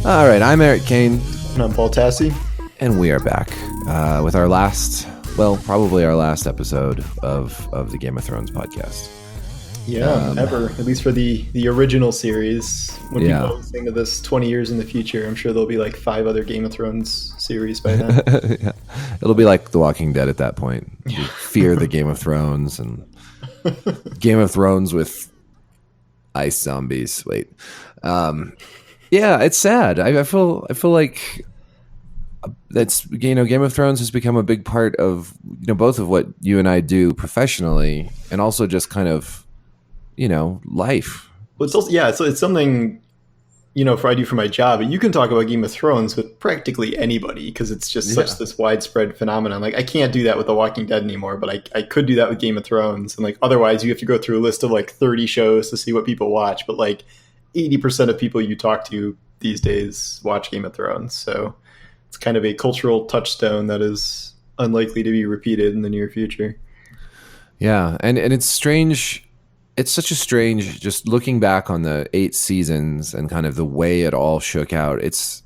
All right, I'm Eric Kane. And I'm Paul Tassi. And we are back with our last, probably our last episode of the Game of Thrones podcast. Yeah, ever. At least for the original series. When people think of this 20 years in the future, I'm sure there'll be like 5 other Game of Thrones series by then. Yeah. It'll be like The Walking Dead at that point. Fear the Game of Thrones and Game of Thrones with ice zombies. Wait. Yeah, it's sad. I feel like that's, Game of Thrones has become a big part of, both of what you and I do professionally and also just kind of, life. Well, it's also, it's something, I do for my job. You can talk about Game of Thrones with practically anybody because it's just such this widespread phenomenon. Like, I can't do that with The Walking Dead anymore, but I could do that with Game of Thrones. And like, otherwise you have to go through a list of like 30 shows to see what people watch. But like 80% of people you talk to these days watch Game of Thrones. So it's kind of a cultural touchstone that is unlikely to be repeated in the near future. Yeah. And it's strange. It's such a strange, just looking back on the 8 seasons and kind of the way it all shook out. It's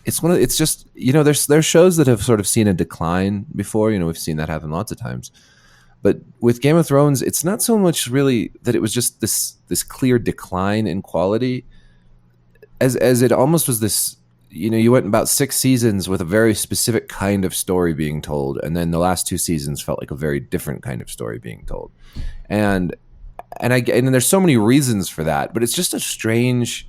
just, there's shows that have sort of seen a decline before, we've seen that happen lots of times. But with Game of Thrones, it's not so much really that it was just this clear decline in quality as it almost was this, you went about 6 seasons with a very specific kind of story being told. And then the last 2 seasons felt like a very different kind of story being told. And there's so many reasons for that, but it's just a strange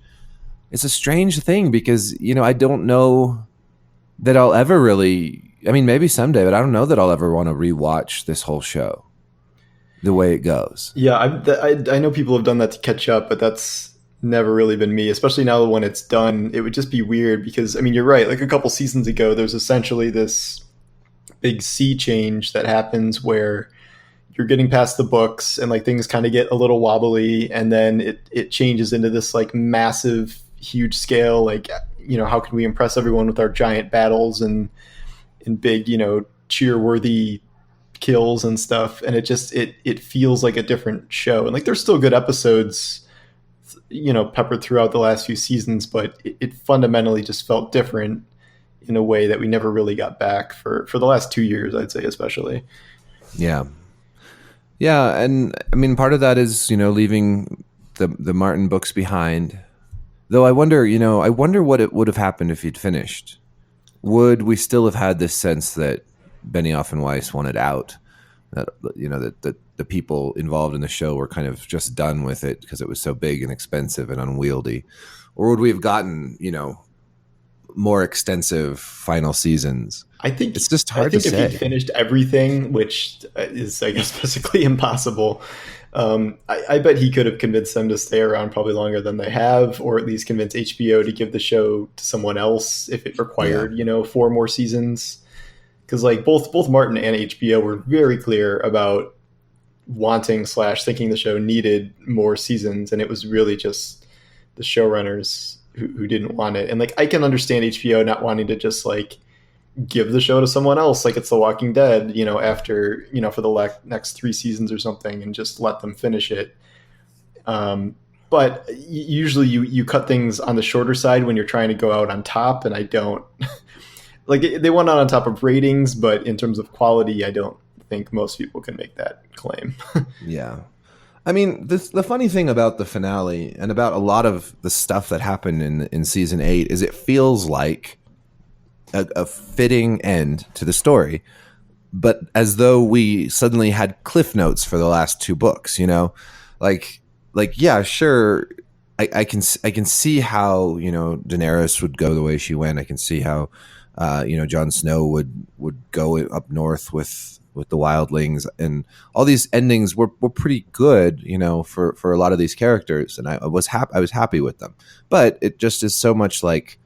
thing because, I don't know that I'll ever really, maybe someday, but I don't know that I'll ever want to rewatch this whole show the way it goes. Yeah. I know people have done that to catch up, but that's never really been me, especially now when it's done. It would just be weird because, you're right. Like a couple seasons ago, there's essentially this big sea change that happens where you're getting past the books and like things kind of get a little wobbly, and then it changes into this like massive, huge scale. Like, how can we impress everyone with our giant battles and big, cheer-worthy kills and stuff? And it feels like a different show. And like there's still good episodes, peppered throughout the last few seasons, but it fundamentally just felt different in a way that we never really got back for the last 2 years, I'd say, especially. Yeah. Yeah, and part of that is, leaving the Martin books behind. Though I wonder what it would have happened if he'd finished. Would we still have had this sense that Benioff and Weiss wanted out? That that the people involved in the show were kind of just done with it because it was so big and expensive and unwieldy? Or would we have gotten, more extensive final seasons? I think it's just hard to say. If he finished everything, which is, I guess, physically impossible, I bet he could have convinced them to stay around probably longer than they have, or at least convince HBO to give the show to someone else if it required, 4 more seasons. Because like both Martin and HBO were very clear about wanting / thinking the show needed more seasons, and it was really just the showrunners who didn't want it. And like I can understand HBO not wanting to just like give the show to someone else, like it's The Walking Dead, after, for the next 3 seasons or something, and just let them finish it. But usually you cut things on the shorter side when you're trying to go out on top, and I don't like they went out on top of ratings, but in terms of quality, I don't think most people can make that claim. Yeah. The funny thing about the finale and about a lot of the stuff that happened in season 8 is it feels like a fitting end to the story, but as though we suddenly had cliff notes for the last 2 books, like yeah, sure. I can see how, Daenerys would go the way she went. I can see how, Jon Snow would go up north with the wildlings, and all these endings were pretty good, for a lot of these characters. And I was happy with them, but it just is so much like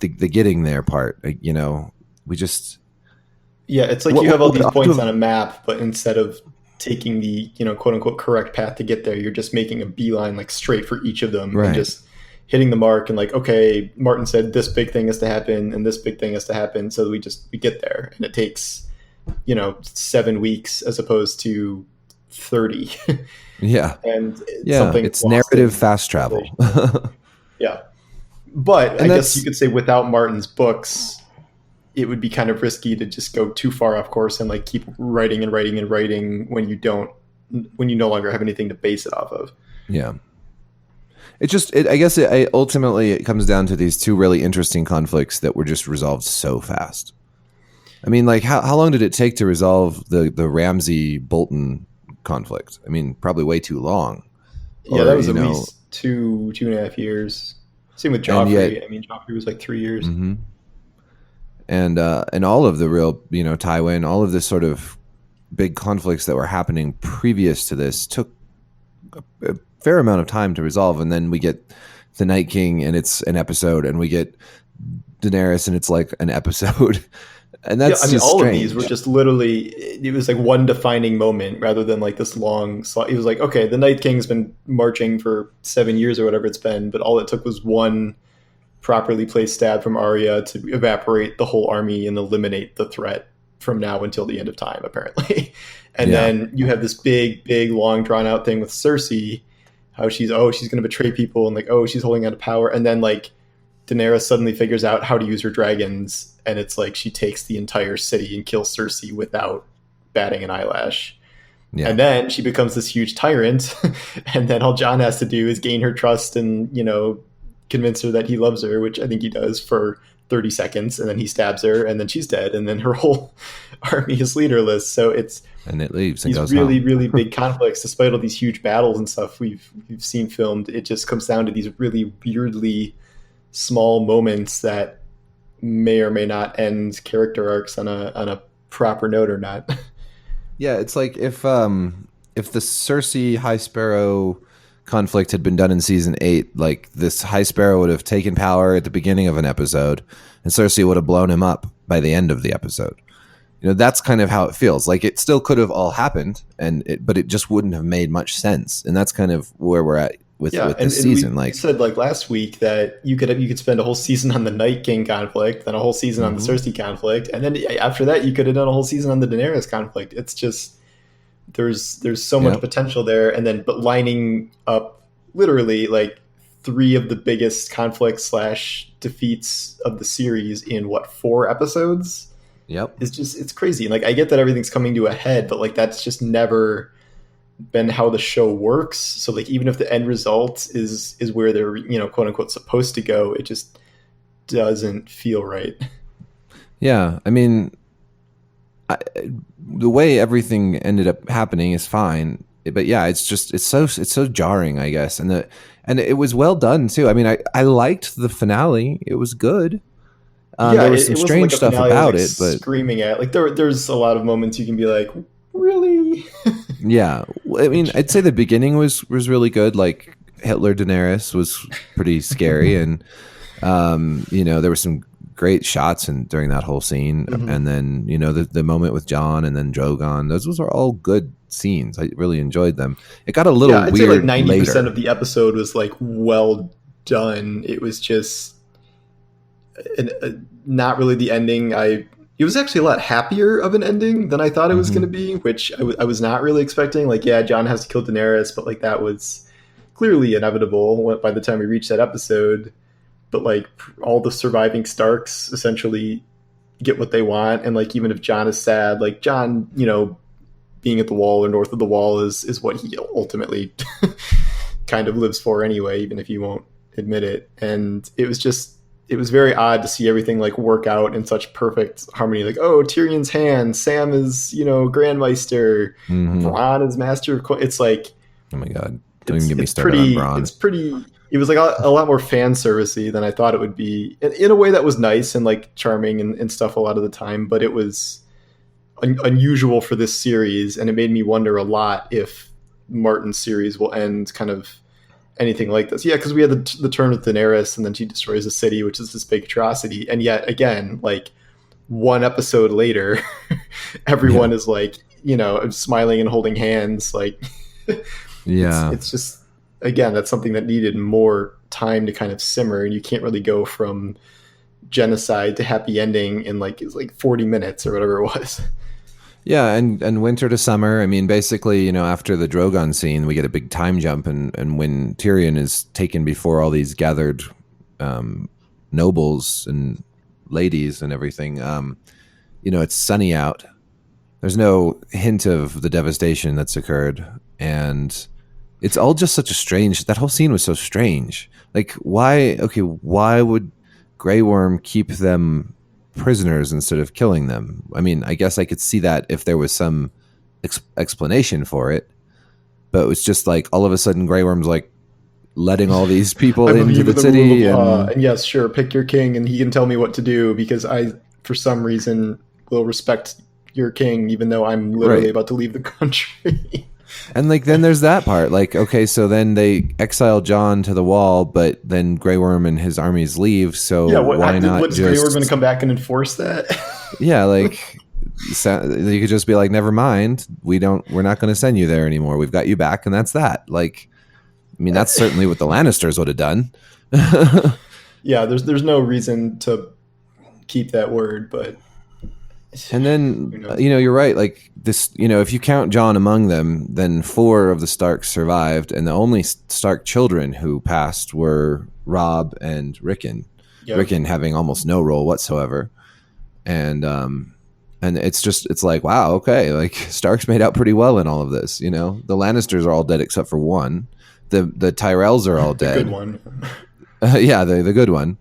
the getting there part, we just. Yeah. It's like you have all these points on a map, but instead of taking the, quote unquote correct path to get there, you're just making a beeline like straight for each of them, right, and just hitting the mark and like, okay, Martin said this big thing has to happen and this big thing has to happen. So we get there, and it takes, 7 weeks as opposed to 30. Yeah. And it's narrative fast travel. Yeah. But I And guess you that's could say without Martin's books, it would be kind of risky to just go too far off course and like keep writing and writing and writing when you no longer have anything to base it off of. yeah. I guess ultimately it comes down to these two really interesting conflicts that were just resolved so fast. I mean, like how long did it take to resolve the Ramsey Bolton conflict? I mean, probably way too long. Yeah, that Or, was at least 2.5 years. Same with and yet, Joffrey. I mean, Joffrey was like 3 years. hmm and all of the real, Tywin, all of this sort of big conflicts that were happening previous to this took a fair amount of time to resolve. And then we get the Night King and it's an episode, and we get Daenerys and it's like an episode. And Yeah, that's I mean, just all of these were strange. just literally, it was like one defining moment rather than like this long slot. It was like, okay, the Night King's been marching for 7 years or whatever it's been, but all it took was one properly placed stab from Arya to evaporate the whole army and eliminate the threat from now until the end of time, apparently. And Yeah. then you have this big, big, long, drawn out thing with Cersei, how she's going to betray people and like, oh, she's holding on to power. And then like Daenerys suddenly figures out how to use her dragons. And it's like she takes the entire city and kills Cersei without batting an eyelash. Yeah. And then she becomes this huge tyrant. And then all Jon has to do is gain her trust and, convince her that he loves her, which I think he does for 30 seconds. And then he stabs her and then she's dead. And then her whole army is leaderless. So it's And it leaves and these goes really, home. really big conflicts, despite all these huge battles and stuff we've seen filmed. It just comes down to these really weirdly small moments that may or may not end character arcs on a proper note or not. Yeah, it's like if the Cersei High Sparrow conflict had been done in season 8, like this High Sparrow would have taken power at the beginning of an episode, and Cersei would have blown him up by the end of the episode. That's kind of how it feels. Like it still could have all happened, but it just wouldn't have made much sense. And that's kind of where we're at with this season. We said like last week that you could spend a whole season on the Night King conflict, then a whole season on the Cersei conflict, and then after that you could have done a whole season on the Daenerys conflict. It's just there's so much potential there, and then but lining up literally like 3 of the biggest conflicts / defeats of the series in 4 episodes. Yep. It's crazy. And like I get that everything's coming to a head, but like that's just never been how the show works. So like even if the end result is where they're quote unquote supposed to go, it just doesn't feel right. Yeah, I mean, the way everything ended up happening is fine, but yeah, it's so jarring, I guess, and it was well done too. I mean, I liked the finale; it was good. There was some strange stuff about it, but screaming at like there's a lot of moments you can be like, really? Yeah, I mean, I'd say the beginning was really good. Like Hitler Daenerys was pretty scary, and there were some great shots during that whole scene, and then the moment with Jon and then Drogon. Those are all good scenes. I really enjoyed them. It got a little I'd weird. Say like 90% later. of the episode was like well done. It was just not really the ending. It was actually a lot happier of an ending than I thought it was going to be, which I was not really expecting. Like, yeah, Jon has to kill Daenerys, but like that was clearly inevitable by the time we reached that episode. But like all the surviving Starks essentially get what they want, and like even if Jon is sad, like Jon, being at the Wall or north of the Wall is what he ultimately kind of lives for anyway, even if he won't admit it. And it was very odd to see everything like work out in such perfect harmony. Like, oh, Tyrion's hand, Sam is, Grandmeister, Bronn is Master of It's like, oh my God, don't even get me started on Bronn. It was like a lot more fan servicey than I thought it would be, in a way that was nice and like charming and stuff a lot of the time. But it was unusual for this series, and it made me wonder a lot if Martin's series will end kind of anything like this. Yeah, because we had the turn with Daenerys, and then she destroys the city, which is this big atrocity. And yet again, like one episode later, everyone is like, smiling and holding hands. Like, yeah, it's just, again, that's something that needed more time to kind of simmer, and you can't really go from genocide to happy ending in like 40 minutes or whatever it was. Yeah, and winter to summer. I mean, basically, after the Drogon scene, we get a big time jump, and when Tyrion is taken before all these gathered nobles and ladies and everything. It's sunny out. There's no hint of the devastation that's occurred, and it's all just such a strange. That whole scene was so strange. Like, why? Okay, why would Grey Worm keep them prisoners instead of killing them? I mean, I guess I could see that if there was some explanation for it, but it was just like all of a sudden Grey Worm's like letting all these people I into believe the in the rule of city, law, and and yes, sure, pick your king, and he can tell me what to do because I, for some reason, will respect your king, even though I'm literally right. about to leave the country. And like then there's that part. Like, okay, so then they exile John to the wall, but then Grey Worm and his armies leave. So Yeah, why not what is Grey Worm just going to come back and enforce that? yeah, like you could just be like, never mind, we're not going to send you there anymore. We've got you back, and that's that. Like, I mean, that's certainly what the Lannisters would have done. Yeah, there's no reason to keep that word, but And then, you're right. Like this, if you count John among them, then 4 of the Starks survived, and the only Stark children who passed were Robb and Rickon. Yep. Rickon having almost no role whatsoever, and it's like, wow, okay, like Starks made out pretty well in all of this. The Lannisters are all dead except for one. The Tyrells are all dead. The good one. Yeah, the good one.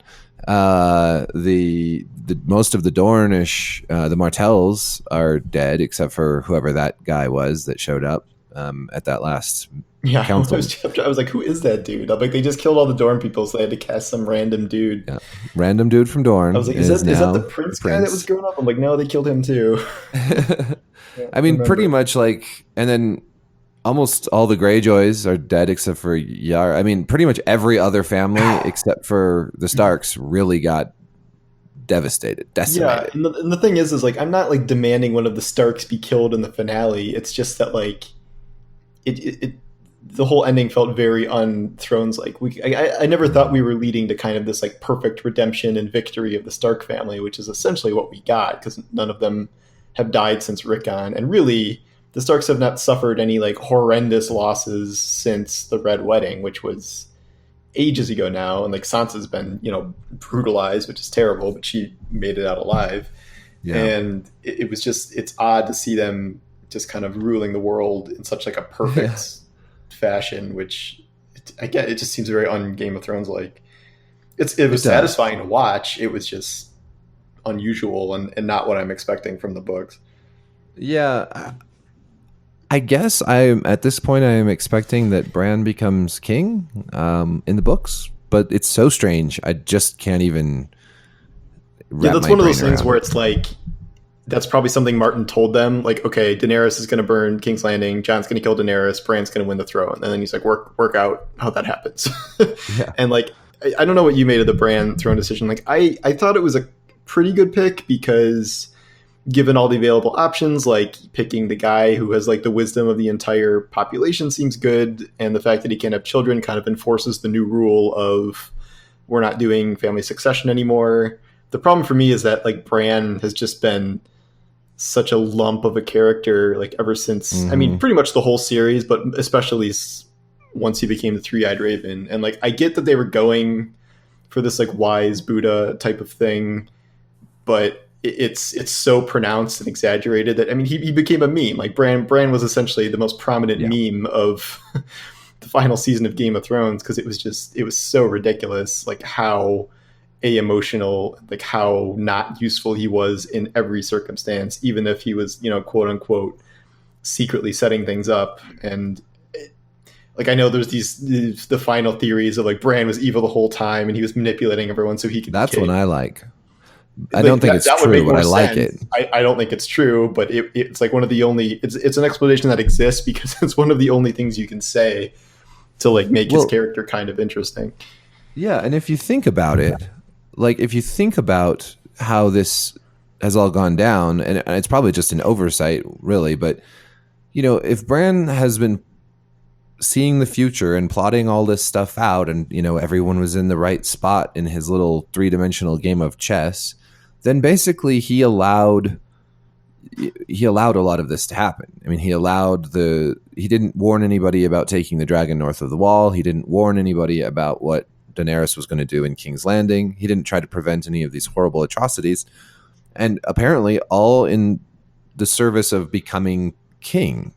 The most of the Dornish, the Martells are dead except for whoever that guy was that showed up at that last council. I was like, who is that dude? I'm like, they just killed all the Dorne people, so they had to cast some random dude. Yeah. Random dude from Dorne. I was like, is that the prince guy that was growing up? I'm like, no, they killed him too. I mean, pretty much like, and then almost all the Greyjoys are dead except for Yara. I mean, pretty much every other family except for the Starks really got decimated. Yeah, and the thing is like, I'm not like demanding one of the Starks be killed in the finale. It's just that like, it the whole ending felt very on Thrones like. I never thought we were leading to kind of this like perfect redemption and victory of the Stark family, which is essentially what we got because none of them have died since Rickon, and really the Starks have not suffered any like horrendous losses since the Red Wedding, which was ages ago now. And like Sansa's been, brutalized, which is terrible, but she made it out alive. Yeah. And it was just, it's odd to see them just kind of ruling the world in such like a perfect fashion, which it just seems very un Game of Thrones like. It was satisfying to watch. It was just unusual and not what I'm expecting from the books. Yeah. I guess at this point I am expecting that Bran becomes king in the books, but it's so strange. I just can't even. That's one of those things where it's like, that's probably something Martin told them. Like, okay, Daenerys is going to burn King's Landing, Jon's going to kill Daenerys, Bran's going to win the throne, and then he's like, work out how that happens. Yeah. And like, I don't know what you made of the Bran throne decision. Like, I thought it was a pretty good pick because, given all the available options, like picking the guy who has like the wisdom of the entire population seems good. And the fact that he can't have children kind of enforces the new rule of we're not doing family succession anymore. The problem for me is that like Bran has just been such a lump of a character, like ever since, I mean, pretty much the whole series, but especially once he became the Three-Eyed Raven. And like, I get that they were going for this like wise Buddha type of thing, but it's so pronounced and exaggerated that, I mean, he became a meme. Like Bran was essentially the most prominent meme of the final season of Game of Thrones, because it was so ridiculous, like how emotional, like how not useful he was in every circumstance, even if he was, quote unquote, secretly setting things up. And like, I know there's the final theories of like Bran was evil the whole time and he was manipulating everyone so he could. That's what I like. I don't think it's true, but I like it. I don't think it's true, but it's like one of the only. It's an explanation that exists because it's one of the only things you can say to like make his character kind of interesting. Yeah, and if you think about it, like if you think about how this has all gone down, and it's probably just an oversight, really, but if Bran has been seeing the future and plotting all this stuff out, and everyone was in the right spot in his little 3-dimensional game of chess, then basically he allowed a lot of this to happen. I mean, he didn't warn anybody about taking the dragon north of the wall. He didn't warn anybody about what Daenerys was going to do in King's Landing. He didn't try to prevent any of these horrible atrocities, and apparently all in the service of becoming king,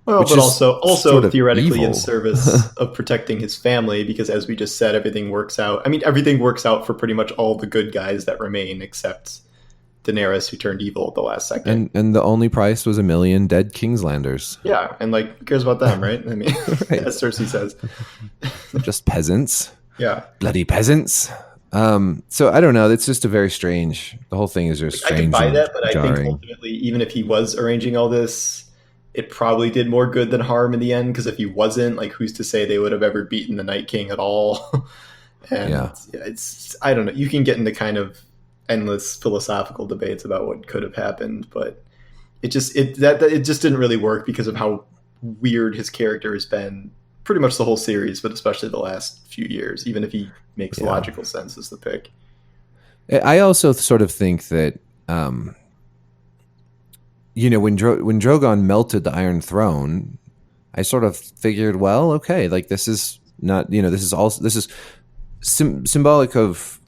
Well, which but is also sort of theoretically in evil. service of protecting his family, because as we just said, everything works out. I mean, everything works out for pretty much all the good guys that remain, except Daenerys, who turned evil at the last second. And the only price was 1,000,000 dead Kingslanders. Yeah, and like, who cares about them, right? I mean, Right. as Cersei says. Just peasants. Yeah, Bloody peasants. So I don't know. It's just a very strange. The whole thing is just I can strange buy and that, but I think jarring. ultimately, even if he was arranging all this, it probably did more good than harm in the end. Because if he wasn't, like, who's to say they would have ever beaten the Night King at all? And Yeah. it's, I don't know. You can get into kind of endless philosophical debates about what could have happened, but it just it just didn't really work because of how weird his character has been pretty much the whole series, but especially the last few years. Even if he makes Yeah. logical sense as the pick. I also sort of think that, when Drogon melted the Iron Throne, I sort of figured, well, okay, like this is not, this is symbolic of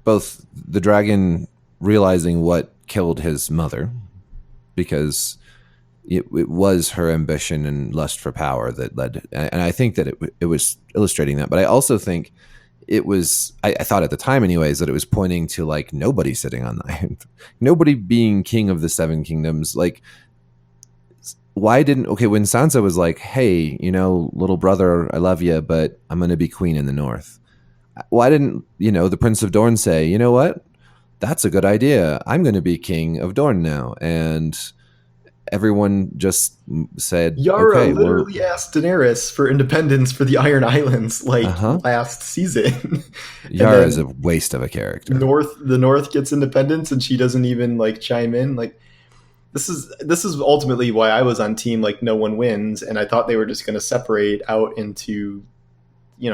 both the dragon realizing what killed his mother, because it was her ambition and lust for power that led, and I think that it was illustrating that. But I also think it was, I thought at the time anyways, that it was pointing to like nobody sitting on the Iron, nobody being king of the Seven Kingdoms. Like, why didn't, okay, when Sansa was like, hey, little brother, I love you, but I'm going to be queen in the North. Why didn't, the Prince of Dorne say, you know what? That's a good idea. I'm going to be king of Dorne now. And everyone just said, Yara okay, literally asked Daenerys for independence for the Iron Islands like uh-huh. last season. And Yara is then a waste of a character. the North gets independence and she doesn't even like chime in. Like, this is ultimately why I was on team like no one wins, and I thought they were just going to separate out into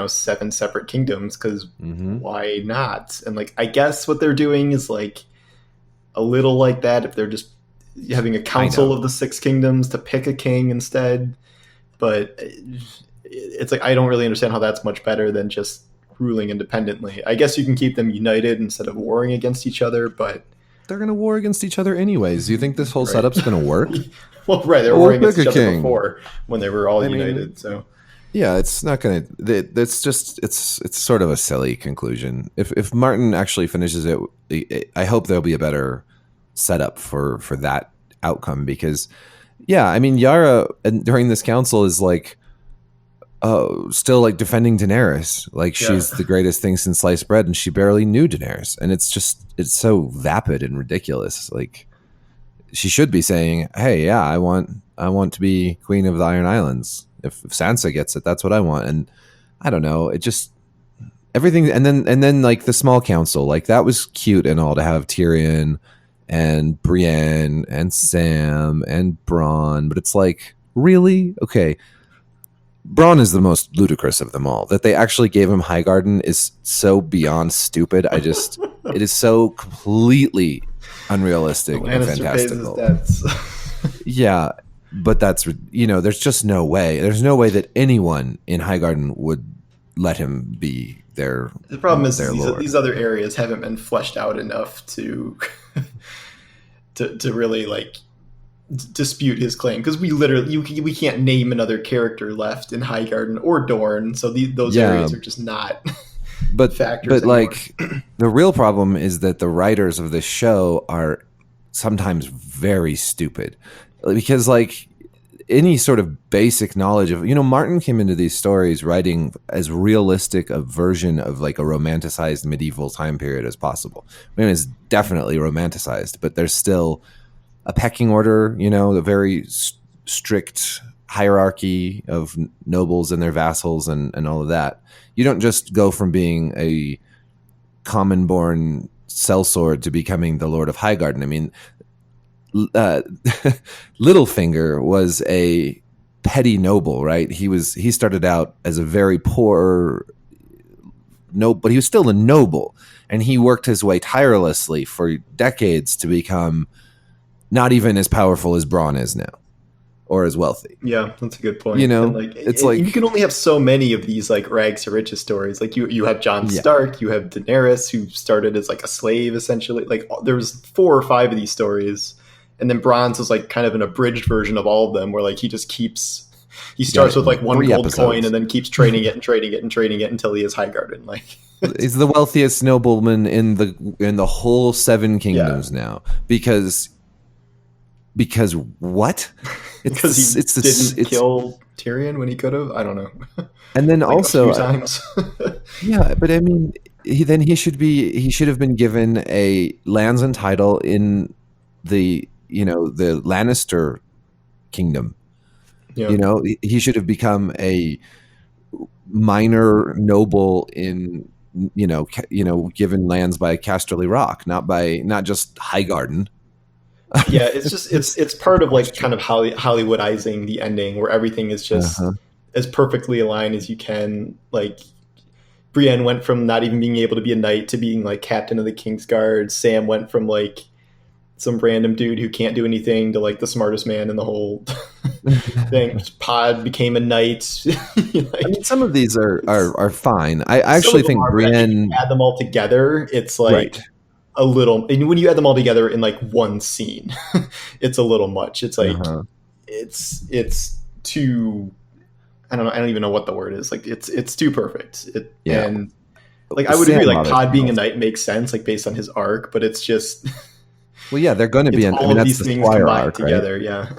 7 separate kingdoms, because why not? And like, I guess what they're doing is like a little like that, if they're just having a council of the 6 kingdoms to pick a king instead. But it's like, I don't really understand how that's much better than just ruling independently. I guess you can keep them united instead of warring against each other, but they're going to war against each other anyways. Do you think this whole setup's going to work? Well, right, they were warring against each other before when they were all united. So yeah, it's not going to. It's just it's sort of a silly conclusion. If Martin actually finishes it, I hope there'll be a better setup for that outcome, because yeah, I mean, Yara during this council is like still like defending Daenerys, like she's the greatest thing since sliced bread, and she barely knew Daenerys, and it's so vapid and ridiculous. Like, she should be saying, hey, yeah, I want to be queen of the Iron Islands. If Sansa gets it, that's what I want. And I don't know, it just everything. And then like the small council, like that was cute and all, to have Tyrion and Brienne and Sam and Bronn, but it's like, really? Okay, Bronn is the most ludicrous of them all. That they actually gave him Highgarden is so beyond stupid. It is so completely unrealistic and fantastical. Yeah, but that's, there's just no way. There's no way that anyone in Highgarden would let him be their. The problem is these other areas haven't been fleshed out enough to to really like dispute his claim, because we can't name another character left in Highgarden or Dorne, so those areas are just not factors. But like, the real problem is that the writers of this show are sometimes very stupid, because like any sort of basic knowledge of, Martin came into these stories writing as realistic a version of like a romanticized medieval time period as possible. I mean, it's definitely romanticized, but there's still a pecking order, a very strict hierarchy of nobles and their vassals and all of that. You don't just go from being a common born sellsword to becoming the Lord of Highgarden. I mean, Littlefinger was a petty noble, right? He started out as a very poor but he was still a noble, and he worked his way tirelessly for decades to become not even as powerful as Bronn is now. or as wealthy. Yeah, that's a good You point. And know, like, it's and you like, can only have so many of these like rags to riches stories. Like you have Jon yeah, Stark, you have Daenerys, who started as like a slave essentially. Like there was 4 or 5 of these stories, and then Bronze is like kind of an abridged version of all of them, where like he you got starts it with in like one gold coin three episodes. and then keeps trading it and trading it and trading it until he is High Garden. Like, He's the wealthiest nobleman in the whole Seven yeah, Kingdoms now because what? because he It's this didn't it's kill Tyrion when he could have. I don't know, and then like a few also times. yeah, but I mean he should have been given a lands and title in the Lannister kingdom. Yeah. He should have become a minor noble in given lands by Casterly Rock, not just Highgarden. Yeah, it's just It's it's a part of like question. kind of Hollywoodizing the ending where everything is just Uh-huh. as perfectly aligned as you can. Like Brienne went from not even being able to be a knight to being like captain of the King's Guard. Sam went from like some random dude who can't do anything to like the smartest man in the whole thing. Pod became a knight. I Like mean, some of these are it's fine. I some actually of them think are, but I think when you Brienne, add them all together, it's like right? a little. And when you add them all together in like one scene, it's a little much. It's like Uh-huh. it's too. I don't know. I don't even know what the word is. Like it's too perfect. Yeah, And like I would agree. Sam Like bothers Pod me being a also. knight makes sense, like based on his arc. But it's just Well, yeah, they're going to be. it's I all mean, of that's these the things Squire combined arc, right? together. Yeah.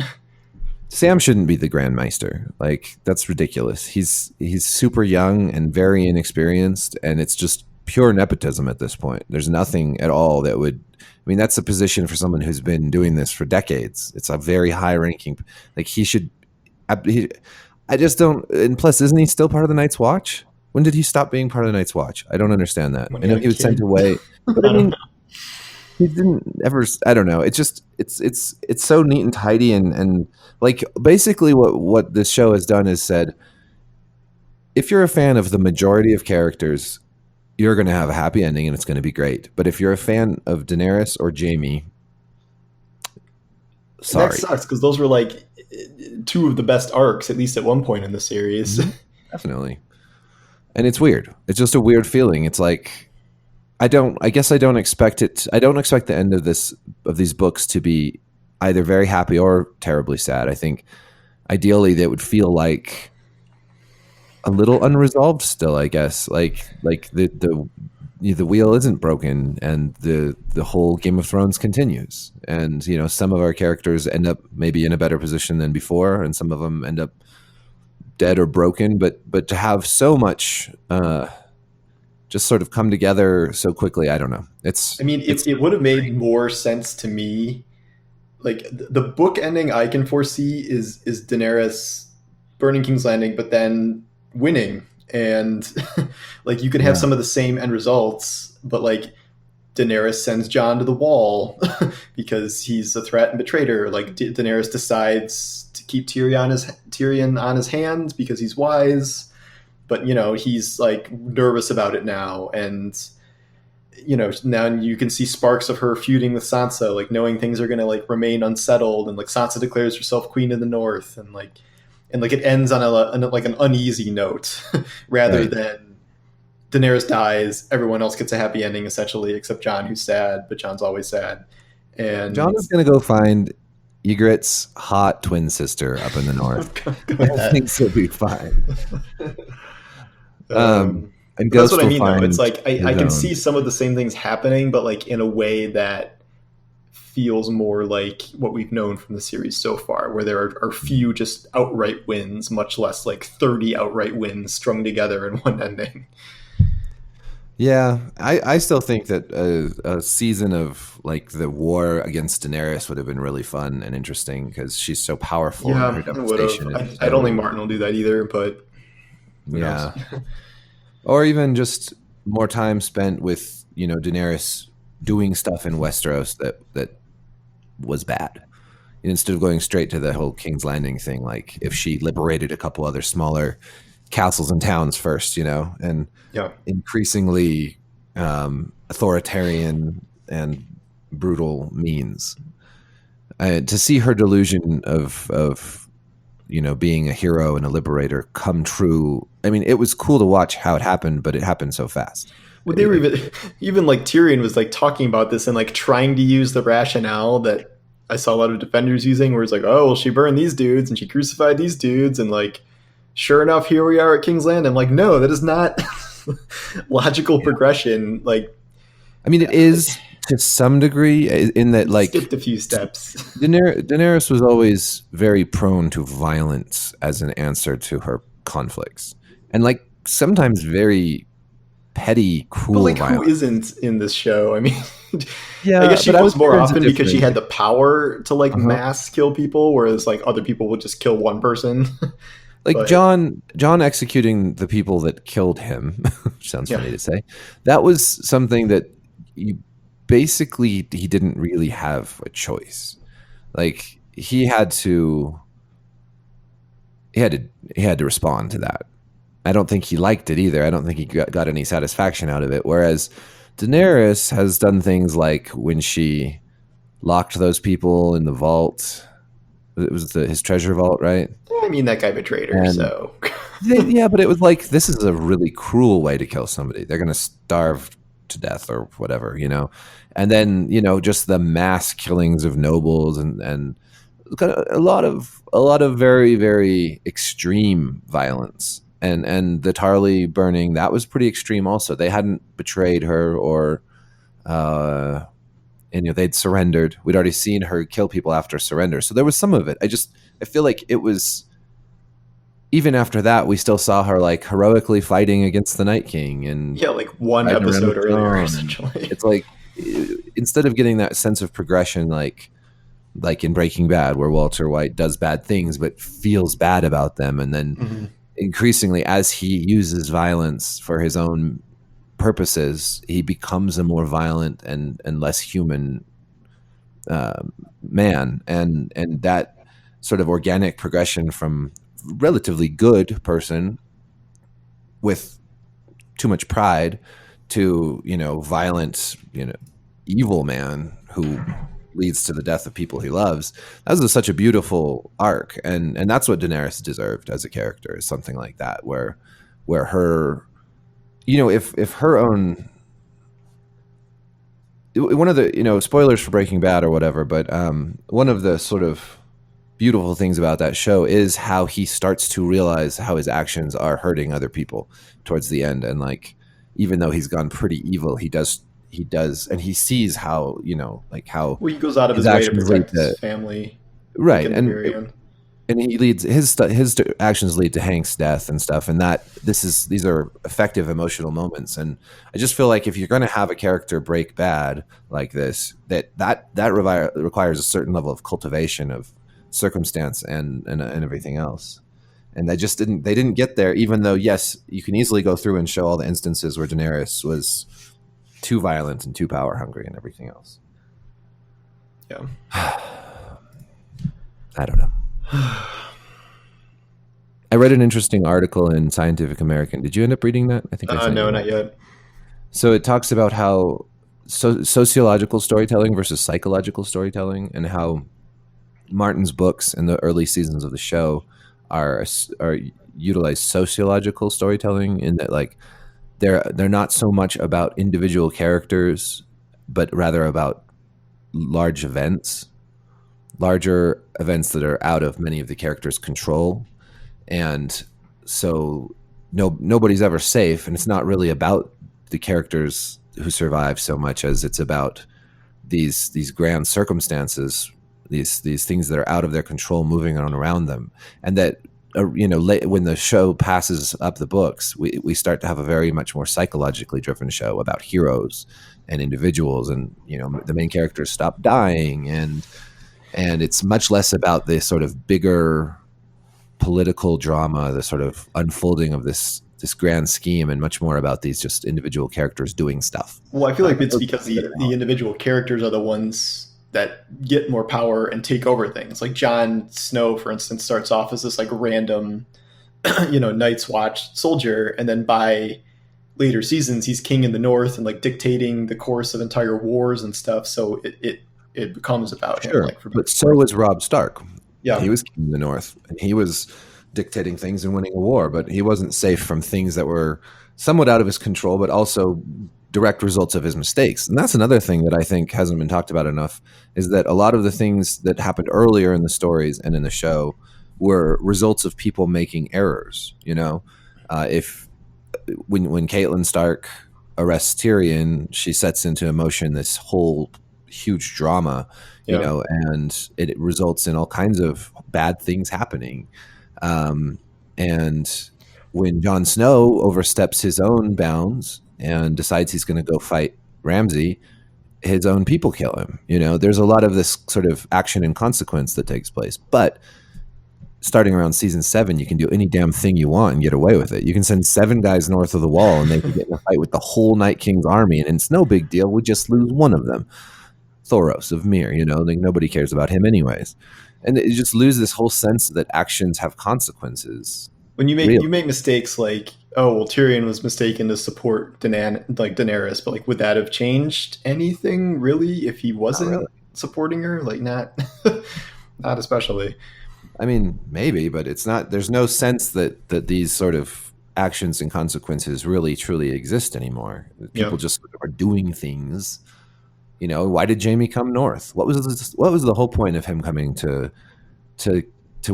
Sam shouldn't be the Grand Meister. Like that's ridiculous. He's super young and very inexperienced, and it's just pure nepotism at this point. There's nothing at all that would. I mean, that's a position for someone who's been doing this for decades. It's a very high ranking. Like he should. I just don't. And plus, isn't he still part of the Night's Watch? When did he stop being part of the Night's Watch? I don't understand that. When I you're know a he was sent kid, away, but I I don't mean, know. he didn't ever. I don't know. It's just it's so neat and tidy and like basically what this show has done is said if you're a fan of the majority of characters, you're going to have a happy ending and it's going to be great. But if you're a fan of Daenerys or Jamie, And that sorry. sucks because those were like 2 of the best arcs, at least at one point in the series. Mhm. Definitely. And it's weird. It's just a weird feeling. It's like I guess I don't expect it. I don't expect the end of these books to be either very happy or terribly sad. I think ideally they would feel like a little unresolved still, I guess. Like the wheel isn't broken and the whole Game of Thrones continues. And some of our characters end up maybe in a better position than before and some of them end up dead or broken, but to have so much just sort of come together so quickly, I don't know. I mean, It's it would have made more sense to me. Like the book ending I can foresee is Daenerys burning King's Landing, but then winning, and like you can have yeah. some of the same end results, but like Daenerys sends Jon to the wall because he's a threat and betrayed her. Like Daenerys decides to keep Tyrion on his hands because he's wise, but he's like nervous about it now, and now you can see sparks of her feuding with Sansa, like knowing things are going to like remain unsettled, and like Sansa declares herself queen of the North, and it ends on like an uneasy note, rather Right. than Daenerys dies, everyone else gets a happy ending essentially, except Jon, who's sad, but Jon's always sad, Yeah. John and is going to go find Ygritte's hot twin sister up in the north. go I ahead. think he'll be fine. um, And but that's what Ghost I will mean, though. It's find like I his can own. see some of the same things happening, but like in a way that feels more like what we've known from the series so far, where there are few just outright wins, much less like 30 outright wins strung together in one ending. Yeah, I still think that a season of like the war against Daenerys would have been really fun and interesting because she's so powerful and her Yeah, I would have. devastation is I don't think so Martin will do that either, but who knows? yeah. Or even just more time spent with Daenerys doing stuff in Westeros that was bad instead of going straight to the whole King's Landing thing. Like if she liberated a couple other smaller castles and towns first, and Yeah. increasingly authoritarian and brutal means. To see her delusion of being a hero and a liberator come true. I mean, it was cool to watch how it happened, but it happened so fast. Well, they were even like Tyrion was like talking about this and like trying to use the rationale that I saw a lot of defenders using, where it's like, oh, well, she burned these dudes and she crucified these dudes, and like, sure enough, here we are at King's Land. I'm like, no, that is not logical progression. Like, I mean, it is to some degree in that, like, skipped a few steps. Daenerys was always very prone to violence as an answer to her conflicts, and like sometimes very petty, But cruel like, who violence. isn't in this show? I mean, I Yeah, guess she but I was would more compare it to often because she different. had the power to like Uh-huh. mass kill people, whereas like other people would just kill one person. Like But John executing the people that killed him, which sounds yeah, funny to say. That was something that you basically he didn't really have a choice. Like he had to he had to respond to that. I don't think he liked it either. I don't think he got any satisfaction out of it. Whereas Daenerys has done things like when she locked those people in the vault. It was his treasure vault, right? I mean that guy betrayed her, And so yeah, but it was like, this is a really cruel way to kill somebody. They're going to starve to death or whatever. And then, just the mass killings of nobles and a lot of very, very extreme violence. And the Tarly burning, that was pretty extreme also. They hadn't betrayed her or uh they'd surrendered. We'd already seen her kill people after surrender. So there was some of it. I feel like it was, even after that, we still saw her like heroically fighting against the Night King and yeah, like one riding around the episode earlier, throne. And essentially. it's like, instead of getting that sense of progression, like in Breaking Bad, where Walter White does bad things but feels bad about them, and then Hmm. increasingly, as he uses violence for his own purposes, he becomes a more violent and less human uh, man, and that sort of organic progression from relatively good person with too much pride to violent, evil man who leads to the death of people he loves. That was such a beautiful arc, and that's what Daenerys deserved as a character, is something like that, where her, if her own, one of the, spoilers for Breaking Bad or whatever, but one of the sort of beautiful things about that show is how he starts to realize how his actions are hurting other people towards the end. And like, even though he's gone pretty evil, he does, and he sees how, like how Well, he goes out of his his way to actions lead protect his to, family, like right. in the very end. And he leads his actions lead to Hank's death and stuff, and that these are effective emotional moments. And I just feel like if you're going to have a character break bad like this, that requires a certain level of cultivation of circumstance and everything else. And they didn't get there, even though, yes, you can easily go through and show all the instances where Daenerys was too violent and too power hungry and everything else. Yeah. I don't know. I read an interesting article in Scientific American. Did you end up reading that? I think I sent you No, one. not yet. So it talks about how sociological storytelling versus psychological storytelling, and how Martin's books in the early seasons of the show are utilize sociological storytelling, in that, like, they're not so much about individual characters, but rather about large events, larger events that are out of many of the characters' control. And so nobody's ever safe, and it's not really about the characters who survive so much as it's about these grand circumstances, these things that are out of their control moving on around them. And that when the show passes up the books, we start to have a very much more psychologically driven show about heroes and individuals, and the main characters stop dying, and it's much less about the sort of bigger political drama, the sort of unfolding of this grand scheme, and much more about these just individual characters doing stuff. Well, I feel like it's Those because better the individual characters are the ones that get more power and take over things. Like Jon Snow, for instance, starts off as this like random, Night's Watch soldier, and then by later seasons, he's king in the North and like dictating the course of entire wars and stuff. So it becomes about him, Sure, like for but so was Rob Stark. Yeah, He was king of the North, and he was dictating things and winning a war, but he wasn't safe from things that were somewhat out of his control, but also direct results of his mistakes. And that's another thing that I think hasn't been talked about enough is that a lot of the things that happened earlier in the stories and in the show were results of people making errors. You know, if when Caitlin Stark arrests Tyrion, she sets into motion this whole huge drama, you yeah, know, and it results in all kinds of bad things happening. Um, and when Jon Snow oversteps his own bounds and decides he's going to go fight Ramsay, his own people kill him. You know, there's a lot of this sort of action and consequence that takes place. But starting around season 7, you can do any damn thing you want and get away with it. You can send 7 guys north of the wall and they can get in a fight with the whole Night King's army, and it's no big deal. We just lose one of them, Thoros of Myr. You know, like nobody cares about him anyways, and you just lose this whole sense that actions have consequences. when Really, you make mistakes like, oh well, Tyrion was mistaken to support Daenerys, but like would that have changed anything really if he not really. wasn't supporting her? Like not not especially. I mean, maybe, but it's not. There's no sense that these sort of actions and consequences really truly exist anymore. Yeah. People just sort of are doing things. You know, why did Jamie come north? What was the whole point of him coming to to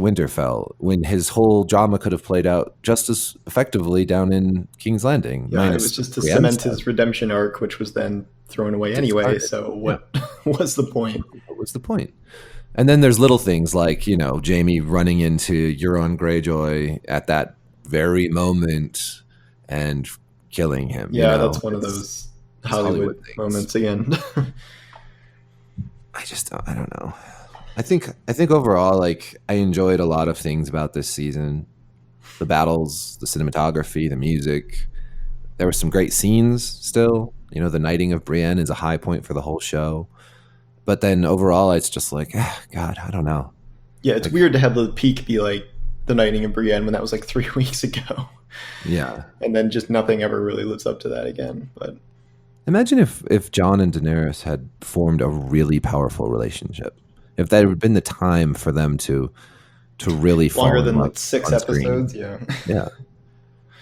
Winterfell when his whole drama could have played out just as effectively down in King's Landing, Yeah, it minus was the just to Brienne cement stuff. his redemption arc, which was then thrown away anyway. Discarded. So Yeah, what was the point? what was the point? And then there's little things like, you know, Jamie running into Euron Greyjoy at that very moment and killing him, you Yeah, know. that's one of It's those these Hollywood Hollywood things. moments again. I don't know. I think overall, like, I enjoyed a lot of things about this season. The battles, the cinematography, the music. There were some great scenes still. You know, the knighting of Brienne is a high point for the whole show. But then overall, it's just like, God, I don't know. Yeah, it's Like, weird to have the peak be like the Knighting of Brienne when that was like 3 weeks ago, yeah. and then just nothing ever really lives up to that again. But Imagine if John and Daenerys had formed a really powerful relationship. If that had been the time for them to really longer fall in than love like 6 episodes, on screen. yeah. Yeah.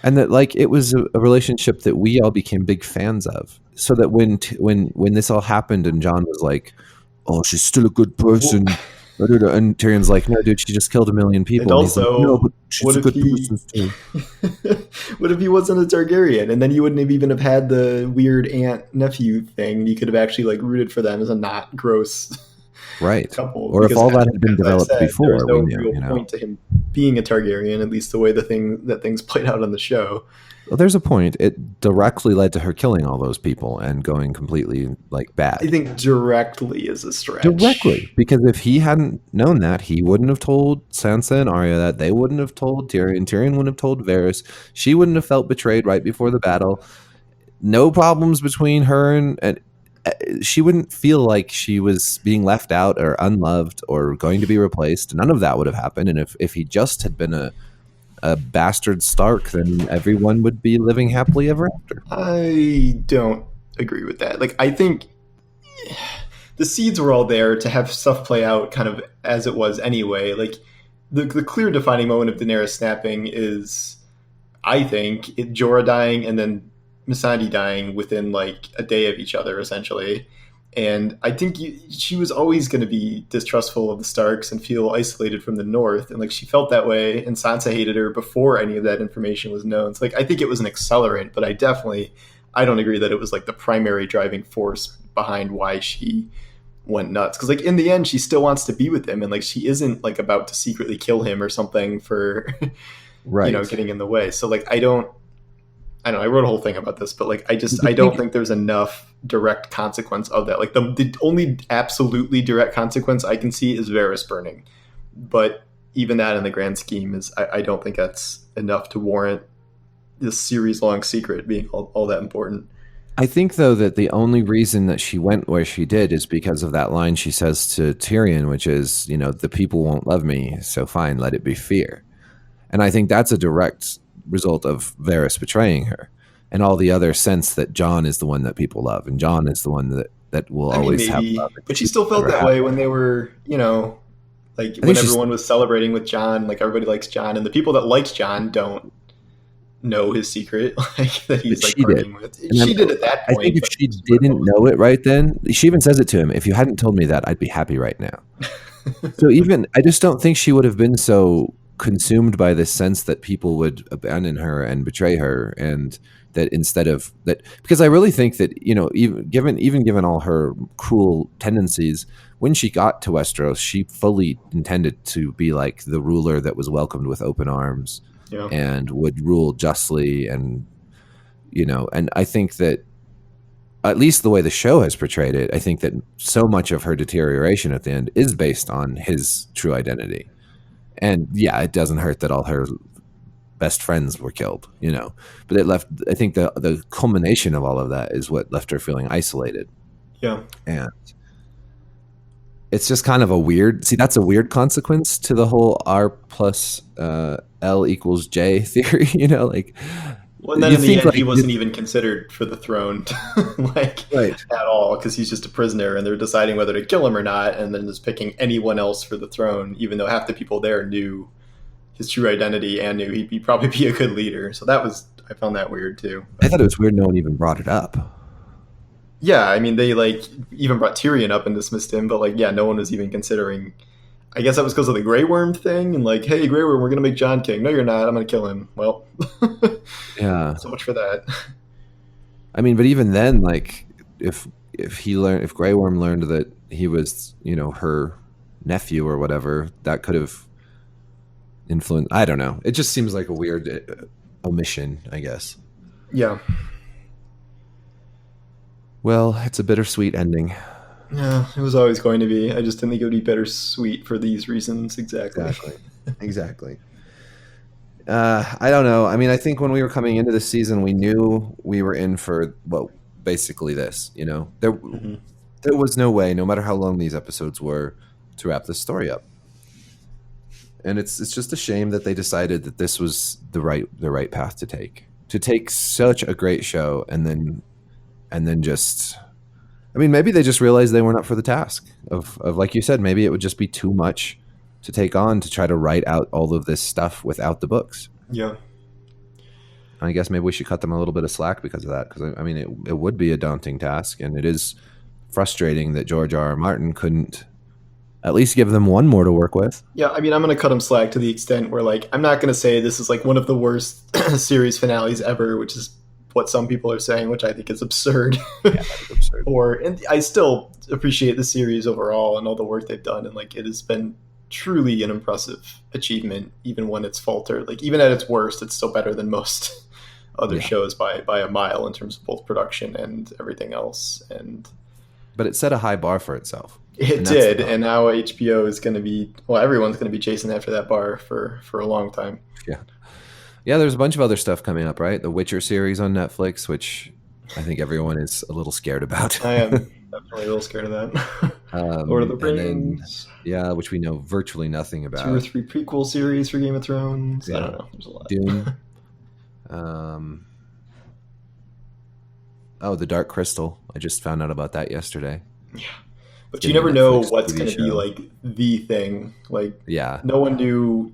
And that like it was a relationship that we all became big fans of. So that when this all happened and John was like, "Oh, she's still a good Well, person," and Tyrion's like, "No, dude, she just killed a million and people," and he's like, "No, also, but she's what a if good he, person still." what if he wasn't a Targaryen, and then you wouldn't have even have had the weird aunt nephew thing? You could have actually like rooted for them as a not gross Right. couple, Or if because all as that had been I've developed said, there was before, we no knew, real you know. point to him being a Targaryen, at least the way things played out on the show. Well, there's a point. It directly led to her killing all those people and going completely like I bad. think directly is a Directly, stretch. because if he hadn't known that, he wouldn't have told Sansa and Arya that. They wouldn't have told Tyrion. Tyrion wouldn't have told Varys. She wouldn't have felt betrayed right before the battle. No problems between her and she wouldn't feel like she was being left out or unloved or going to be replaced. None of that would have happened. And if he just had been a bastard Stark, then everyone would be living happily ever after. I don't agree with that. Like, I think the seeds were all there to have stuff play out kind of as it was anyway. Like, the clear defining moment of Daenerys snapping is, I think, Jorah dying and then Missandei dying within like a day of each other, essentially. And I think she was always going to be distrustful of the Starks and feel isolated from the North. And like she felt that way, and Sansa hated her before any of that information was known. So like I think it was an accelerant, but I don't agree that it was like the primary driving force behind why she went nuts. Because like in the end, she still wants to be with him, and like she isn't like about to secretly kill him or something for Right. getting in the way. So like I don't know, I wrote a whole thing about this, but like You I don't think think there's enough direct consequence of that. Like the only absolutely direct consequence I can see is Varys burning. But even that in the grand scheme is I don't think that's enough to warrant this series long secret being all that important. I think though that the only reason that she went where she did is because of that line she says to Tyrion, which is, you know, the people won't love me, so fine, let it be fear. And I think that's a direct result of Varys betraying her and all the other sense that John is the one that people love and John is the one that will I mean always have love maybe, and but she she still will felt never that have. way when they were, Like I when think she's everyone was celebrating with John, like everybody likes John, and the people that liked John don't know his secret, like that but he's like she did. partying with. And She did at that I think point, if but she it's more didn't know it right then, she even says it to him. If you hadn't told me that, I'd be happy right now. So even I just don't think she would have been so consumed by this sense that people would abandon her and betray her, and that instead of that, because I really think that even given all her cruel tendencies, when she got to Westeros, she fully intended to be like the ruler that was welcomed with open arms yeah, and would rule justly, and and I think that at least the way the show has portrayed it, I think that so much of her deterioration at the end is based on his true identity. And yeah, it doesn't hurt that all her best friends were killed, but it left, I think the culmination of all of that is what left her feeling isolated. yeah. And it's just kind of a weird, see, that's a weird consequence to the whole R plus L equals J theory, like Well, and then you in the think end, like he wasn't even considered for the throne, like right. at all, because he's just a prisoner, and they're deciding whether to kill him or not, and then just picking anyone else for the throne, even though half the people there knew his true identity and knew he'd probably be a good leader. So I found that weird too. I But thought it was weird no one even brought it up. yeah, I mean, they like even brought Tyrion up and dismissed him, but like, yeah, no one was even considering. I guess that was because of the Grey Worm thing, and like, hey, Grey Worm, we're gonna make John king. No, you're not. I'm gonna kill him. Well, Yeah. so much for that. I mean, but even then, like, if Grey Worm learned that he was, her nephew or whatever, that could have influenced. I don't know. It just seems like a weird omission, I guess. Yeah, Well, it's a bittersweet ending. yeah, it was always going to be. I just didn't think it would be bittersweet for these reasons exactly. Exactly. Exactly. I don't know. I mean, I think when we were coming into the season, we knew we were in for basically this. Hmm. There was no way, no matter how long these episodes were, to wrap this story up. And it's just a shame that they decided that this was the right path to take such a great show and then just, I mean, maybe they just realized they weren't up for the task of like you said, maybe it would just be too much to take on to try to write out all of this stuff without the books. Yeah, I guess maybe we should cut them a little bit of slack because of that, because I mean it would be a daunting task, and it is frustrating that George R. R. Martin couldn't at least give them one more to work with. yeah. I mean, I'm gonna cut him slack to the extent where like I'm not gonna say this is like one of the worst series finales ever, which is what some people are saying, which I think is absurd. Yeah, that is absurd. And I still appreciate the series overall and all the work they've done, and like it has been truly an impressive achievement, even when it's faltered. Like even at its worst, it's still better than most other Yeah. shows by a mile in terms of both production and everything else. And But it set a high bar for itself. it And that's did, and now HBO is going to be everyone's going to be chasing after that bar for a long time. yeah. Yeah, there's a bunch of other stuff coming up, right? The Witcher series on Netflix, which I think everyone is a little scared about. I am definitely a little scared of that. Lord of the And then, Rings, yeah, which we know virtually nothing 2 or 3 about. prequel series for Game of Thrones. I Yeah. don't know. There's a lot. Dune. Um, oh, The Dark Crystal. I just found out about that yesterday. Yeah. But It's you getting a never know Netflix what's TV going to be show. like the thing. Like Yeah. no one knew,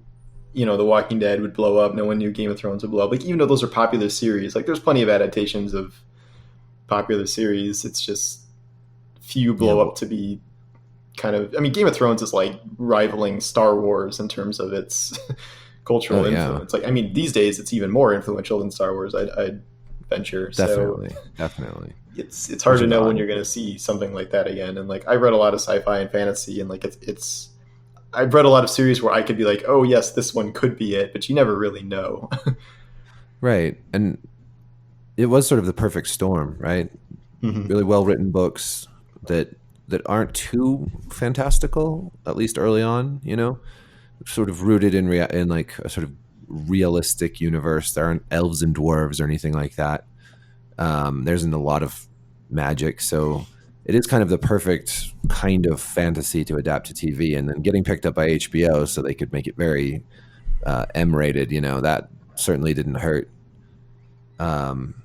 The Walking Dead would blow up. No one knew Game of Thrones would blow up. Like even though those are popular series, like there's plenty of adaptations of popular series. It's just few Yeah. blow up to be kind of. I mean, Game of Thrones is like rivaling Star Wars in terms of its cultural Oh, yeah. influence. Like I mean, these days it's even more influential than Star Wars. I'd venture. So Definitely. Definitely. it's hard Which to is know when odd. you're going to see something like that again. And like I read a lot of sci-fi and fantasy, and like it's I've read a lot of series where I could be like, oh yes, this one could be it, but you never really know. Right. And it was sort of the perfect storm, right? Mhm. Really well written books that aren't too fantastical, at least early on, sort of rooted in like a sort of realistic universe. There aren't elves and dwarves or anything like that. There isn't a lot of magic, so it is kind of the perfect kind of fantasy to adapt to TV, and then getting picked up by HBO so they could make it very M-rated. That certainly didn't hurt. Um,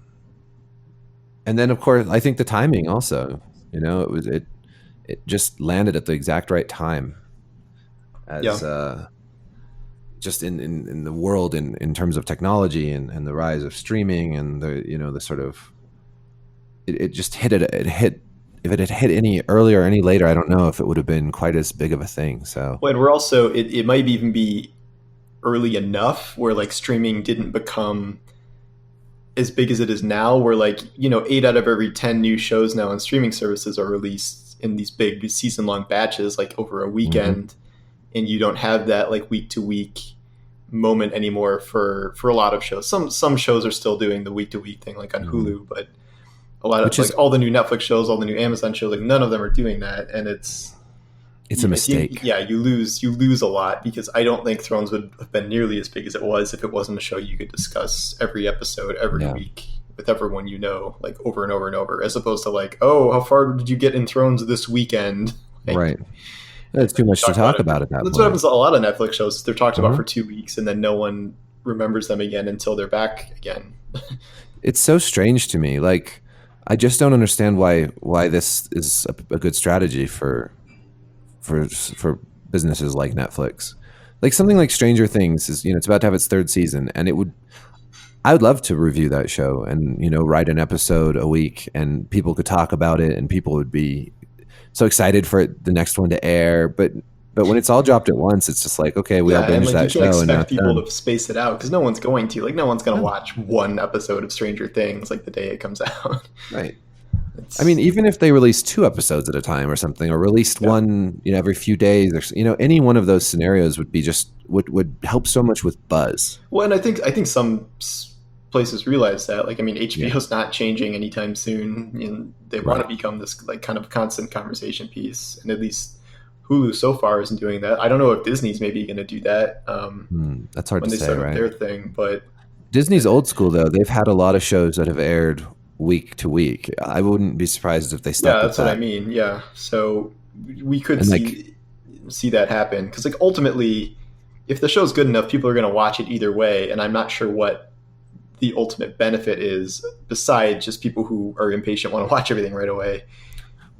and then, of course, I think the timing also. It just landed at the exact right time. Yeah. as just in the world in terms of technology and the rise of streaming and the sort of it just hit it hit if it had hit any earlier or any later, I don't know if it would have been quite as big of a thing. So Well, and we're also it might even be early enough where like streaming didn't become as big as it is now, where like 8 out of every 10 new shows now on streaming services are released in these big season long batches, like over a mhm, weekend, and you don't have that like week to week moment anymore for a lot of shows. Some shows are still doing the week to week thing, like on mhm. Hulu, but a lot of Which is like all the new Netflix shows, all the new Amazon shows, like none of them are doing that, and it's a mistake. you lose a lot because I don't think Thrones would have been nearly as big as it was if it wasn't a show you could discuss every episode every Yeah, week with everyone like over and over and over, as opposed to like, oh, how far did you get in Thrones this weekend? Like, right. It's too much to talk about talk it. about at that That's what point. happens to a lot of Netflix shows. They're talked about Uh-huh. for 2 weeks and then no one remembers them again until they're back again. It's so strange to me. Like, I just don't understand why this is a good strategy for businesses like Netflix. Like something like Stranger Things is, it's about to have its third season, and I would love to review that show and write an episode a week, and people could talk about it, and people would be so excited for the next one to air. But when it's all dropped at once, it's just like, okay, we all Yeah, and binge like you that can't show, and now expect it's people done. to space it out because no one's going to. Like, no one's going to No, watch one episode of Stranger Things like the day it comes out. right. I mean, It's even if they released two episodes at a time or something, or released Yeah. one, every few days, or any one of those scenarios would be just would help so much with buzz. Well, and I think some places realize that. Like, I mean, Yeah, HBO's not changing anytime soon, and they want to right. become this like kind of constant conversation piece. And at least Hulu so far isn't doing that. I don't know if Disney's maybe going to do that That's hard when to they say, start up right? their thing, but Disney's old school though. They've had a lot of shows that have aired week to week. I wouldn't be surprised if they yeah, stuck with that's what I that. mean. Yeah, so we could And like, see that happen because like ultimately, if the show's good enough, people are going to watch it either way. And I'm not sure what the ultimate benefit is besides just people who are impatient want to watch everything right away.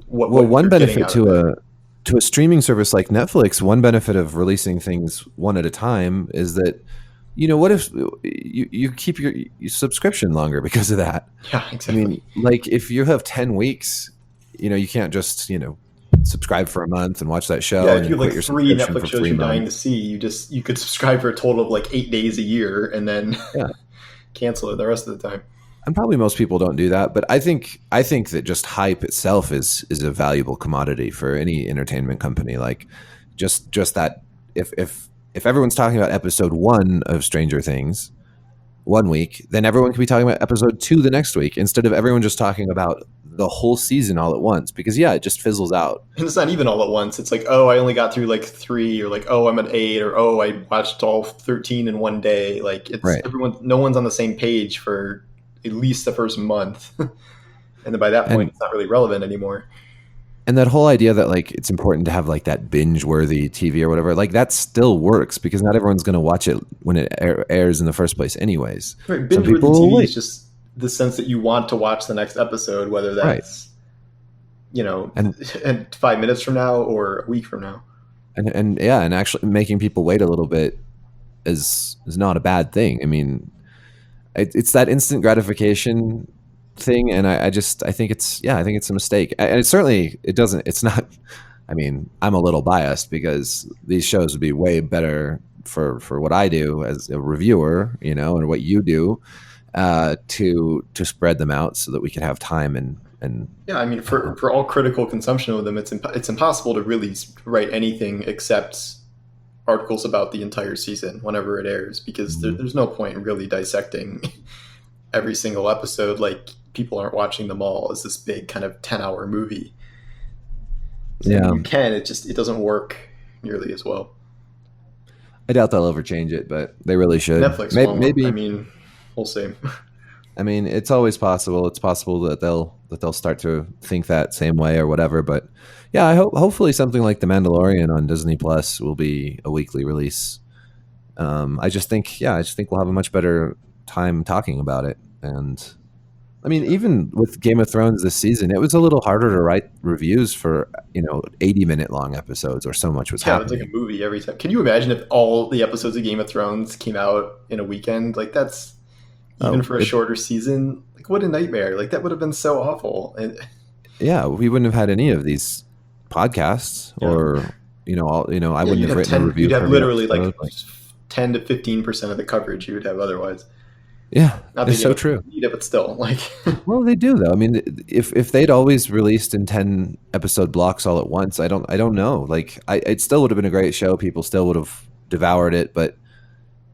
What well, what one you're getting benefit out of it? to a streaming service like Netflix, one benefit of releasing things one at a time is that what if you keep your subscription longer because of that? Yeah, I mean, exactly. like if you have 10 weeks, you can't just, subscribe for a month and watch that Yeah, show and if you then have like quit your three subscription Netflix for shows three you're dying to months. see, you could subscribe for a total of like 8 days a year and then Yeah. cancel it the rest of the time. And probably most people don't do that, but I think that just hype itself is a valuable commodity for any entertainment company. Like just that if everyone's talking about episode 1 of Stranger Things one week, then everyone can be talking about episode 2 the next week instead of everyone just talking about the whole season all at once because yeah, it just fizzles out. And it's not even all at once. It's like, oh, I only got through like three, or like, oh, I'm at eight, or oh, I watched all 13 in one day. Like, it's Right. no one's on the same page for at least the first month. And then by that point, And it's not really relevant anymore. and that whole idea that like it's important to have like that binge worthy TV or whatever, like that still works because not everyone's going to watch it when it airs in the first place anyways. Right, Some binge worthy people will TV is wait. just the sense that you want to watch the next episode, whether Right. that's, you know, And and 5 minutes from now or a week from now. and yeah, and actually making people wait a little bit is not a bad thing. I mean, it's that instant gratification thing, and I think it's a mistake, and it doesn't. It's not. I mean, I'm a little biased because these shows would be way better for what I do as a reviewer, and what you do, to spread them out so that we can have time and Yeah, I mean, uh, for all critical consumption of them, it's impossible to really write anything except articles about the entire season whenever it airs, because mhm. there's no point in really dissecting every single episode. Like, people aren't watching them all as this big kind of 10-hour movie. I mean, Yeah, you can, it doesn't work nearly as well. I doubt they'll ever change it, but they really should. Netflix Maybe, won't. I maybe mean, we'll see. I mean, it's always possible. It's possible that they'll start to think that same way or whatever. But yeah, I hope hopefully something like The Mandalorian on Disney Plus will be a weekly release. I just think we'll have a much better time talking about it, and I mean, even with Game of Thrones this season, it was a little harder to write reviews for 80-minute long episodes, or so much was Yeah, it's like a happening. movie every time. Can you imagine if all the episodes of Game of Thrones came out in a weekend? Like that's even Oh, for a shorter season. Like what a nightmare! Like that would have been so awful. And yeah, we wouldn't have had any of these podcasts, yeah, or I yeah, wouldn't you'd have have written a 10. You'd review for have every literally episode. like 10 to 15% of the coverage you would have otherwise. Yeah, Not that it's Game so of Thrones true. need it, but still, like Well, they do though. I mean, if they'd always released in 10 episode blocks all at once, I don't know. Like, it still would have been a great show. People still would have devoured it, but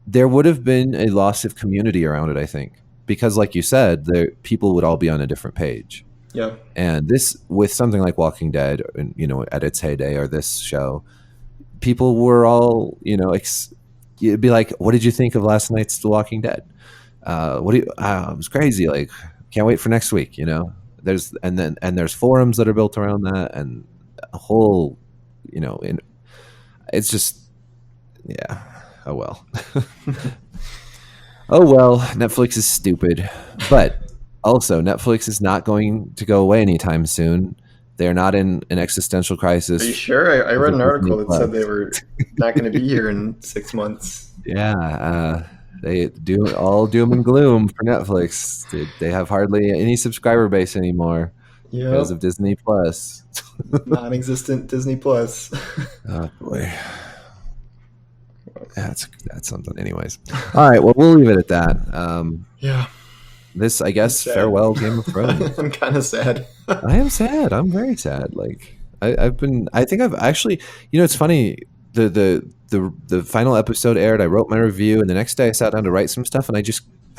there would have been a loss of community around it, I think, because, like you said, people would all be on a different page. yeah, And this, with something like Walking Dead, and at its heyday, or this show, people were all, you'd be like, "What did you think of last night's The Walking Dead?" What do you? It was crazy. Like, can't wait for next week. There's forums that are built around that, and a whole, and it's just, yeah. Oh well. Oh well. Netflix is stupid, but also Netflix is not going to go away anytime soon. They're not in an existential are you crisis sure? I over read an Disney article that Plus. said they were not going to be here in 6 months. Yeah, they do all doom and gloom for Netflix. They have hardly any subscriber base anymore because Yep, of Disney Plus. non-existent Disney Plus. Oh boy, that's something. Anyways, all right. Well, we'll leave it at that. Yeah, This, I I'm guess, sad. farewell Game of Thrones. I'm kind of sad. I am sad. I'm very sad. Like, I've been. I think I've actually. It's funny. The final episode aired. I wrote my review, and the next day I sat down to write some stuff, and I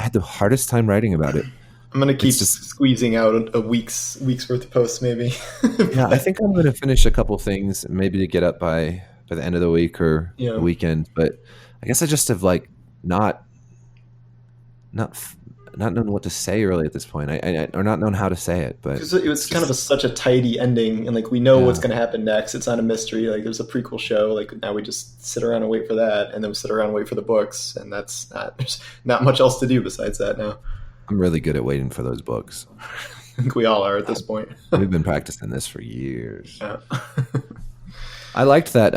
had the hardest time writing about it. I'm gonna It's keep just, squeezing out a week's worth of posts, maybe. yeah. I But, think I'm going to finish a couple things, maybe to get up by the end of the week or the yeah, weekend. But I guess I just have like not not f- not known what to say really at this point. Or not known how to say it. But because it was it's kind of just, such a tidy ending, and like we know what's yeah. gonna happen next. It's not a mystery. Like there's a prequel show. Like now we just sit around and wait for that, and then we sit around and wait for the books, and that's not there's not much else to do besides that now. I'm really good at waiting for those books. I think we all are at this point. We've been practicing this for years. Yeah. I liked that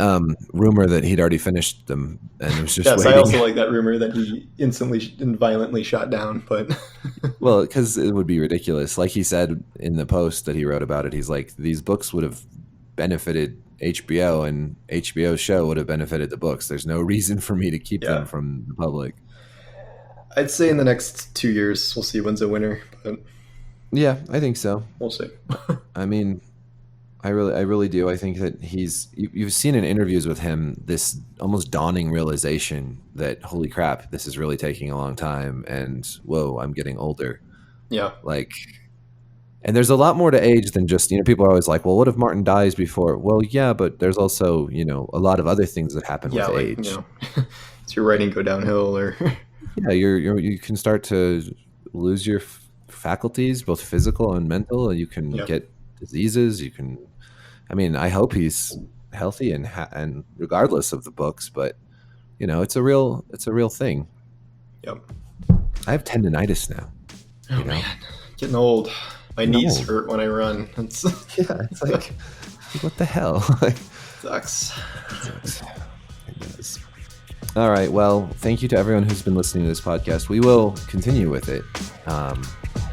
rumor that he'd already finished them and was just Yes, I waiting. also like that rumor that he instantly and violently shot down, but Well, because it would be ridiculous. Like he said in the post that he wrote about it, he's like, these books would have benefited HBO, and HBO's show would have benefited the books. There's no reason for me to keep them yeah. from the public. I'd say in the next 2 years we'll see when's a winner, but Yeah, I think so. we'll see. I mean, I really do. I think that you've seen in interviews with him this almost dawning realization that, holy crap, this is really taking a long time, and whoa, I'm getting older. Yeah. Like, and there's a lot more to age than just, people are always like, well, what if Martin dies before? Well, yeah, but there's also, a lot of other things that happen Yeah, with like, age. does your writing go downhill or Yeah, you can start to lose your faculties, both physical and mental. You can yeah. get diseases. You can, I mean, I hope he's healthy and regardless of the books, but it's a real thing. Yep. I have tendonitis now. Oh man. Getting old. My knees hurt when I run. It's Yeah, it's like, what the hell? sucks. It does. All right. Well, thank you to everyone who's been listening to this podcast. We will continue with it,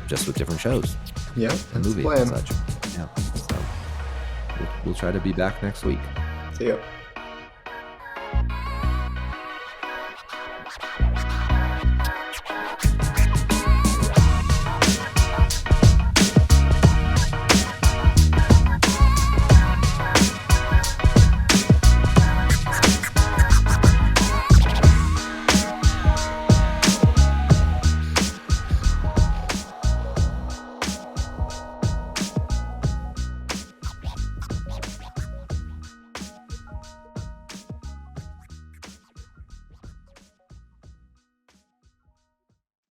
just with different shows, Yeah, and that's the movies and plan. such. Yeah. So we'll try to be back next week. See ya.